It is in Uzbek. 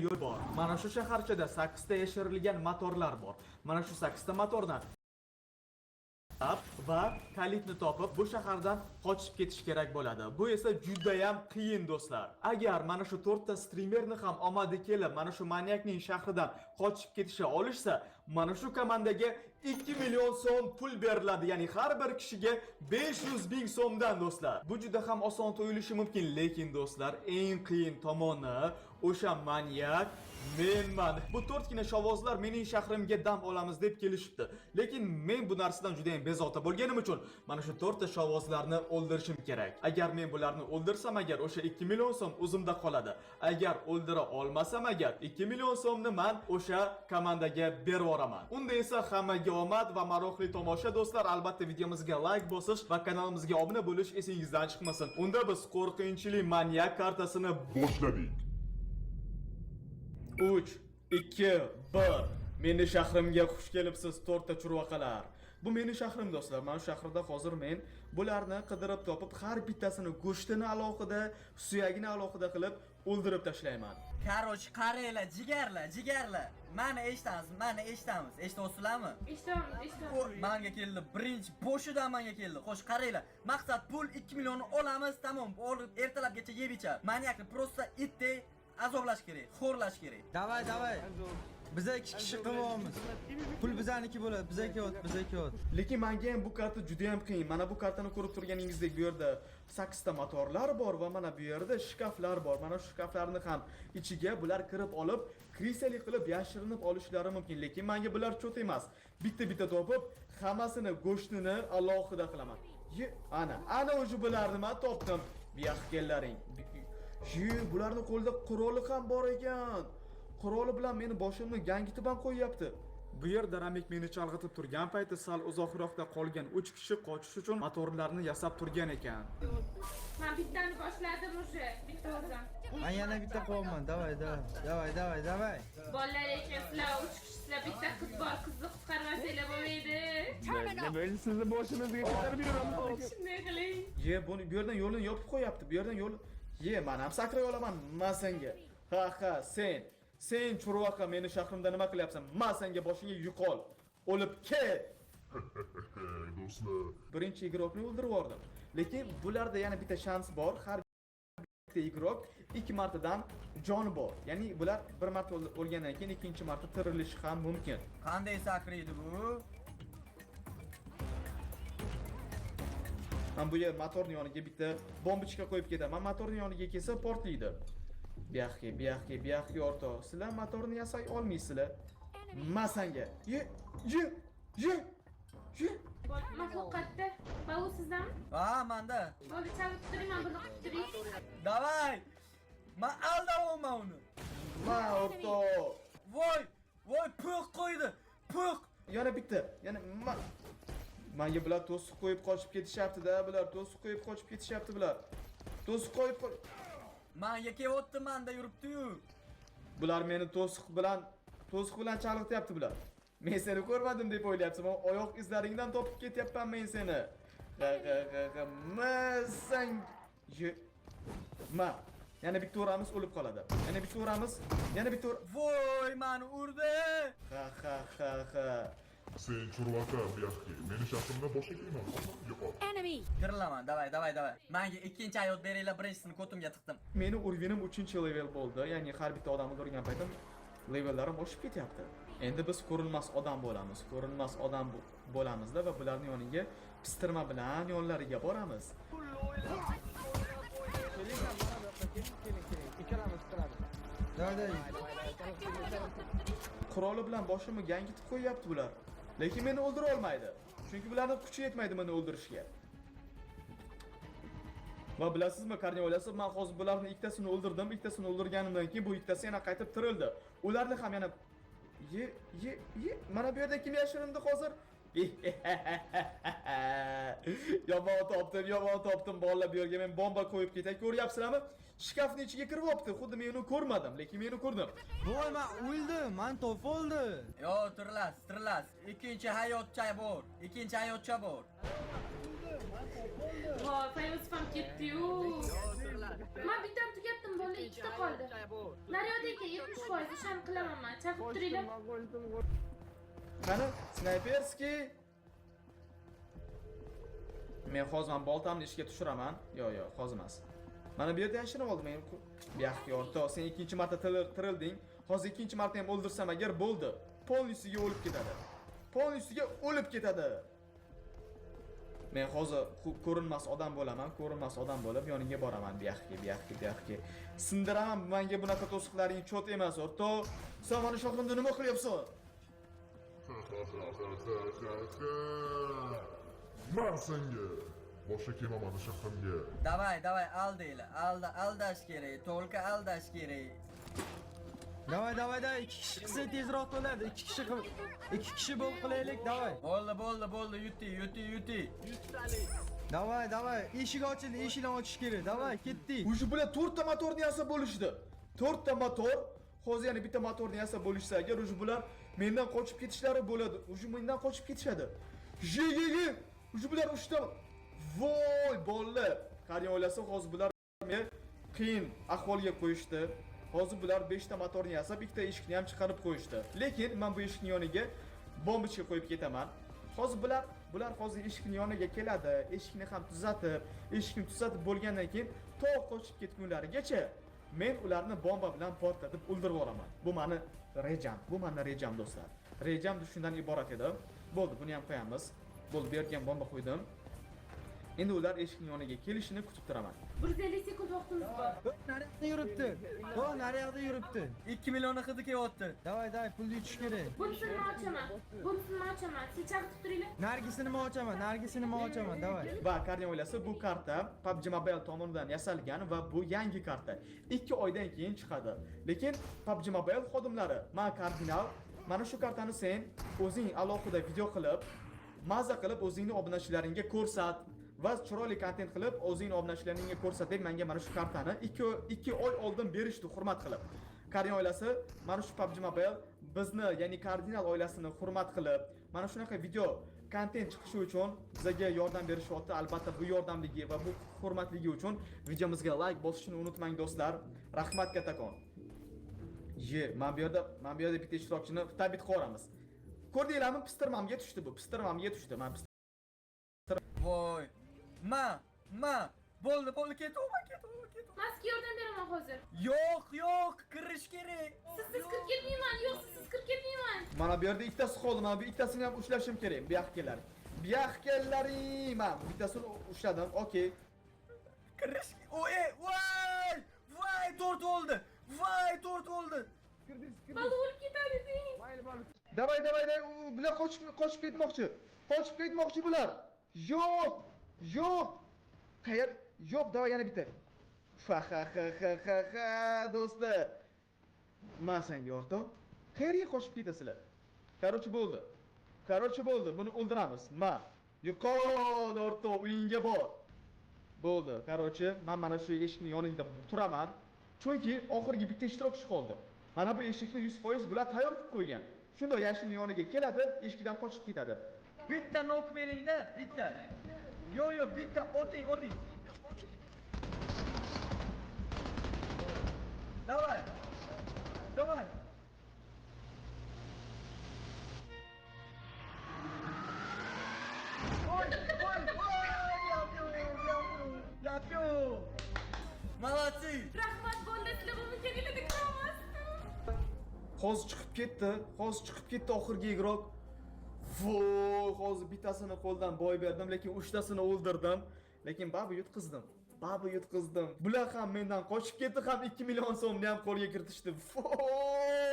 yo'l bor. Mana shu shaharchada 8 ta yashirilgan motorlar bor. Mana shu 8 ta motordan va kalitni topib bu shahardan qochib ketish kerak bo'ladi. Bu esa juda ham qiyin do'stlar. Agar mana shu 4 ta streamerni ham omadi kelib, mana shu manyakning shahridan qochib ketisha olishsa, mana shu komandaga 2 million so'm pul beriladi. Ya'ni har bir kishiga 500 ming so'mdan do'stlar. Bu juda ham oson tuyulishi mumkin, lekin do'stlar, eng qiyin tomoni o'sha manyak menman. Bu 4 gina shovozlar mening shahrimga dam olamiz deb kelishibdi. Lekin men bu narsadan juda ham bezovta bo'lganim uchun mana shu 4 ta shovozlarni o'ldirishim kerak. Agar men bularni o'ldirsam, agar o'sha 2 million so'm o'zimda qoladi. Agar o'ldira olmasam, agar 2 million so'mni men o'sha komandaga berib yuboraman. Unda esa hammaga omad va maroqli tomosha do'stlar. Albatta videomizga like bosish va kanalimizga obuna bo'lish esingizdan chiqmasin. Unda biz qo'rqinchli manyak kartasini boshladik. 3, 2, 1. Meni shahrimga xush kelibsiz 4 ta churvaqalar. Bu meni shahrim do'stlar. Mana shu shahrda hozir men bularni qidirib topib, har bittasini go'shtini alohida, suyagini alohida qilib o'ldirib tashlayman. Karoch, qaranglar, jigarlar. Meni eshitamiz. Eshityapsizlarmi? Eshitaman. Menga keldi, birinchi boshidan menga keldi. Xo'sh, qaranglar. Maqsad pul 2 millionni olamiz, tamom. Olib ertalabgacha yeb ichamiz. Manyakni prosta itdek azoblash kerak, xo'rlash kerak. Davay. Biz 2 kishi qilamiz. Pul bizaniki bo'ladi, bizaki ot. Lekin menga ham bu karta juda ham qiyin. Mana bu kartani ko'rib turganingizdek, bu yerda 8 ta motorlar bor va mana bu yerda shkaflar bor. Mana shu shkaflarni ham ichiga bular kirib olib, krisali qilib yashirinib olishlari mumkin. Lekin menga bular cho't emas. Bitta topib, hammasini go'shtini alohida qilaman. Ana o'sha bularni men topdim. Biyaxkellaring. Bularning qo'lida quroli ham bor ekan. Quroli bilan meni boshimni gangitib ham qo'yyapti. Bu yerda Ramik meni chalg'itib turgan payti sal uzoqroqda qolgan 3 kishi qochish uchun motorlarni yasab turgan ekan. Men bittani boshladim o'sha, bitta o'zim. Men yana bitta qo'yaman. Davay. Bolalar ekansizlar, 3 kishilar, bitta qiz bor, qizni qutqarmasanglar bo'lmaydi. Ben sizni boshingizga ko'tarib yuraman. Shunday qiling. Bu yerdan yo'lni yopib qo'yapti. Bu yerdan yo'l. Men ham sakray olaman senga. Ha, sen churvaqa meni shahrimda nima qilyapsan? Men senga boshingga yuk ol. O'lib ket. Do'stlar. Birinchi igrokni o'ldirib yubordim. Lekin bularda yana bitta shans bor. Har bitta igrok 2 martadan joni bor. Ya'ni bular bir marta o'lgandan keyin ikkinchi marta tirilishi ham mumkin. Qanday sakraydi bu? Men bu yer motorning yoniga bitta bombichka qo'yib ketaman. Motorning yoniga kelsa portlaydi. Biyaxki orto. Sizlar motorni yasay olmaysizlar. Men senga. Ye. Mashaqqatda. Bu sizdanmi? Ha, menda. Bo'ldi, chavib turing, men buni qilib turing. Davay. Men aldayman uni. Ma orto. Voy, puq qo'ydi. Puq. Yana bitta. Yana menga bular to'siq qo'yib qochib ketishyapti-da, bular to'siq qo'yib qochib ketishyapti bular. To'siq qo'yib Menga kelyapti, menda yuribdi-yu. Bular meni to'siq bilan chalg'ityapti bular. Men seni ko'rmadim deb o'ylayapsan. Men oyoq izlaringdan topib ketyapman men seni. Yana bitta o'ramiz o'lib qoladi. Yana bitta Voy, meni urdi. Ha. Sen churvaqa biyaxki. Meni shahrimda boshqa kelma. Yo'q. Kirilaman, davay. Menga ikkinchi hayot beringlar, birinchisini ko'timga tiqdim. Meni urganim 3-level bo'ldi. Ya'ni har bitta odamni urgan paytim levellarim oshib ketyapti. Endi biz ko'rinmas odam bo'lamizda va bularning yoniga pistirma bilan yonlariga boramiz. Quroli bilan boshimni gangitib qo'yyapti bular. Lekin meni o'ldira olmaydi. Chunki bularning kuchi yetmaydi meni o'ldirishga. Va bilasizmi, qarang o'ylasiz, men hozir bularning ikkitasini o'ldirdim. Ikkitasini o'ldirganimdan keyin bu ikkitasi yana qaytib tirildi. Ularni ham yana mana bu yerda kim yashirindi hozir? Yomon topdim. Bolalar bu yerga men bomba qo'yib ketay, ko'ryapsizlarmi? Shkafning ichiga kirib olibdi. Xuddi men uni ko'rmadim, lekin men uni ko'rdim. Voy, men o'ldim, men topoldi. Yo, turlas. Ikkinchi hayotcha bor. Voy, faylasufam ketdi-yu. Men bittam tugatdim, bola ikkita qoldi. Naryoda aka 70 100% ishon qilaman men. Chaqib turinglar. Qani, snayperskiy. Men hozir boltamni ishga tushiraman. Yo'q, hozir emas. Mana bu yerda yashirinib oldim men. Bu yoqqa o'rta, sen ikkinchi marta tirilding. Hozir ikkinchi marta ham o'ldirsam agar bo'ldi. Polnisiga o'lib ketadi. Polnisiga o'lib ketadi. Men hozir ko'rinmas odam bo'laman, ko'rinmas odam bo'lib yoningga boraman. Bu yoqqa. Sindiraman, menga bunaqa to'siqlaring chot emas, o'rta. Sen mana shoximda nima qilyapsan? Man senga boshqa kelmamadi shahrimga. Davay, aldaylar. Aldash kerak, to'lqa aldash kerak. Davay, ikki kishi qilsa tezroq bo'ladi. Ikki kishi bo'lib qilaylik, davay. Bo'ldi, yuti. Davay, eshik ochildi, eshikni ochish kerak. Davay, ketdik. O'sha bular 4 ta motorni yasab bo'lishdi. 4 ta motor, hozir yana bitta motorni yasab bo'lishsa agar o'sha bular mendan qochib ketishlari bo'ladi. O'sha mendan qochib ketishadi. Ye. O'sha bular 3 ta. Voy, bolalar. Qariya oilasi hozir bular meni qiyin ahvolga qo'yishdi. Hozir bular 5 ta motorni yasab, ikkita eshikni ham chiqarib qo'yishdi. Lekin men bu eshikning yoniga bombichka qo'yib ketaman. Hozir bular hozir eshikning yoniga keladi. Eshikni ham tuzatib bo'lgandan keyin to qochib ketgunlarigacha men ularni bomba bilan portlatib o'ldirib yuboraman. Bu meni rejam do'stlar. Rejam shundan iborat edi. Bo'ldi, buni ham qo'yamiz. Bo'ldi, bu yerga ham bomba qo'ydim. Endi ular eshikning yoniga kelishini kutib turaman. 150 sekund vaqtimiz bor. Naryoqda yuribdi. 2 millionni hidi kelyapti. Davay, pulni yutish kerak. Bunisini ochaman. Siz chaqib turinglar. Nargisini ochaman, davay. Va Kardian oilasi bu karta PUBG Mobile tomonidan yasalgan va bu yangi karta. 2 oydan keyin chiqadi. Lekin PUBG Mobile xodimlari, "Men Kardinal, mana shu kartani sen o'zing alohida video qilib, maza qilib o'zingni obunachilaringga ko'rsat va chiroyli kontent qilib o'zingni obunachilaringga ko'rsat" deb menga mana shu kartani 2 oy oldin berishdi hurmat qilib. Kardian oilasi mana shu PUBG Mobile bizni, ya'ni Kardinal oilasini hurmat qilib, mana shunaqa video kontent chiqishi uchun bizga yordam berishyapti. Albatta bu yordamligi va bu hurmatligi uchun videomizga like bosishni unutmang do'stlar. Rahmat kattakon. Men bu yerda bitta ishtirokchini tabiat qo'ramiz. Ko'rdinglarmi? Pistirmamga tushdi bu. Men Voy. Ma. Bo'ldi, ketaman. Maska yordam beraman hozir. Yo'q, kirish kerak. Siz kirib ketmayman. Yo'q, siz kirib ketmayman. mana bu yerda ikkitasi qoldi. Men bu ikkitasini ham ushlashim kerak. Bu yoqqa kelar. Men bittasini ushladim. Okey. Kirish. Voy, to'rt oldi. Bola o'lib ketadi deng. Davay, bular qochib ketmoqchi bular. Yo'q. Qayer? Yo'q, davay yana bitta. Ha do'stlar. Men senga o'rtoq. Qayerga qochib ketasizlar? Qarochi bo'ldi. Buni o'ldiramiz. Yuqori o'rtoq uyingga bor. Bo'ldi. Qarochi, men mana shu eshikning yonida turaman. Chunki oxirgi bitta ishtirokchi qoldi. Mana bu eshikni 100% bular tayyor qilib qo'ygan. Shunda yashin yoniga keladi, eshikdan qochib ketadi. Bitta nok beringda, bitta. Yo'q, bitta oting. Davay. Yapıyor. Молодцы. Rahmat bo'ldi, sizlar buni kelinglar ko'ramiz. Hozir chiqib ketdi oxirgi igrok. Voy, hozir bittasini qo'ldan boy berdim, lekin 3tasini o'ldirdim. Lekin babu yutqizdim. Bular ham mendan qochib ketdi, ham 2 million so'mni ham qo'lga kiritishdi. Voy!